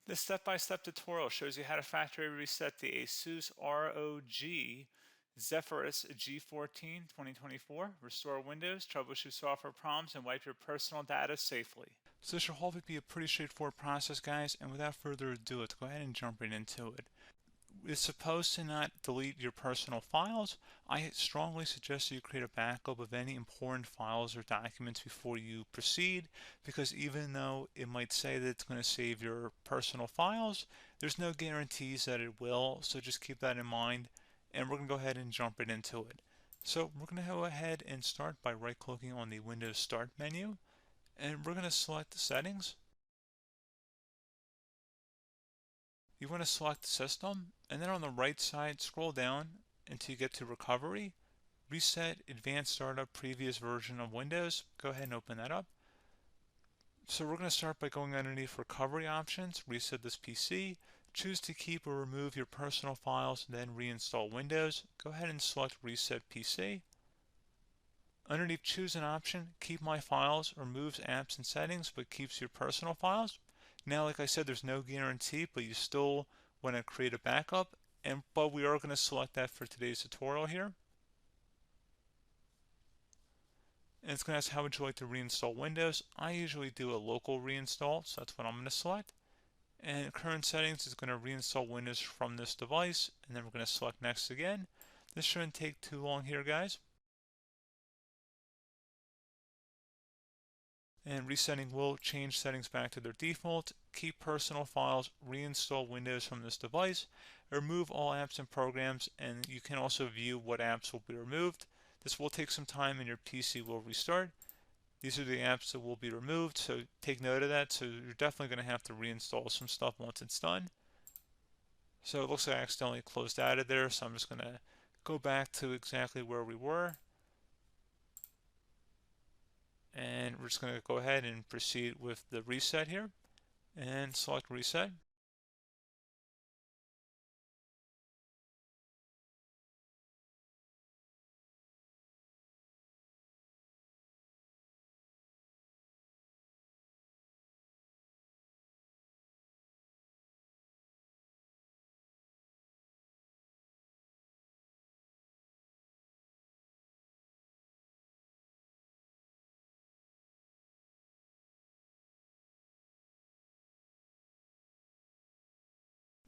This step-by-step tutorial shows you how to factory reset the ASUS ROG Zephyrus G14 2024, restore Windows, troubleshoot software problems, and wipe your personal data safely. So this should hopefully be a pretty straightforward process, guys, and without further ado, let's go ahead and jump right into it. It's supposed to not delete your personal files. I strongly suggest you create a backup of any important files or documents before you proceed, because even though it might say that it's going to save your personal files, there's no guarantees that it will, so just keep that in mind, and we're going to go ahead and jump right into it. So we're going to go ahead and start by right-clicking on the Windows Start menu, and we're going to select the settings. You want to select System, and then on the right side, scroll down until you get to Recovery, Reset Advanced Startup Previous Version of Windows. Go ahead and open that up. So we're going to start by going underneath Recovery Options, reset this PC, choose to keep or remove your personal files, then reinstall Windows. Go ahead and select Reset PC. Underneath Choose an option, Keep My Files removes apps and settings but keeps your personal files. Now, like I said, there's no guarantee, but you still want to create a backup, but we are going to select that for today's tutorial here. And it's going to ask how would you like to reinstall Windows. I usually do a local reinstall, so that's what I'm going to select. And current settings is going to reinstall Windows from this device, and then we're going to select next again. This shouldn't take too long here, guys. And resetting will change settings back to their default, keep personal files, reinstall Windows from this device, remove all apps and programs, and you can also view what apps will be removed. This will take some time and your PC will restart. These are the apps that will be removed, so take note of that. So you're definitely going to have to reinstall some stuff once it's done. So it looks like I accidentally closed out of there, so I'm just going to go back to exactly where we were. And we're just going to go ahead and proceed with the reset here and select reset.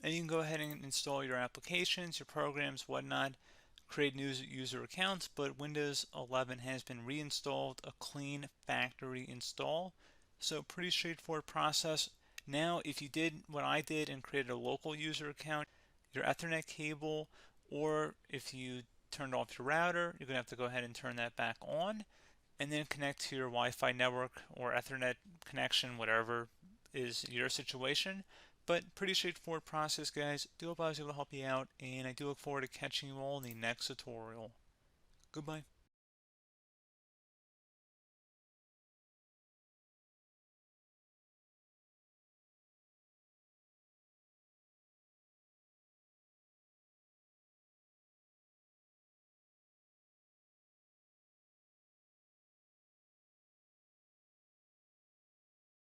And you can go ahead and install your applications, your programs, whatnot, create new user accounts, but Windows 11 has been reinstalled, a clean factory install. So pretty straightforward process. Now, if you did what I did and created a local user account, your Ethernet cable, or if you turned off your router, you're going to have to go ahead and turn that back on, and then connect to your Wi-Fi network or Ethernet connection, whatever is your situation. But pretty straightforward process, guys. Do hope I was able to help you out, and I do look forward to catching you all in the next tutorial. Goodbye.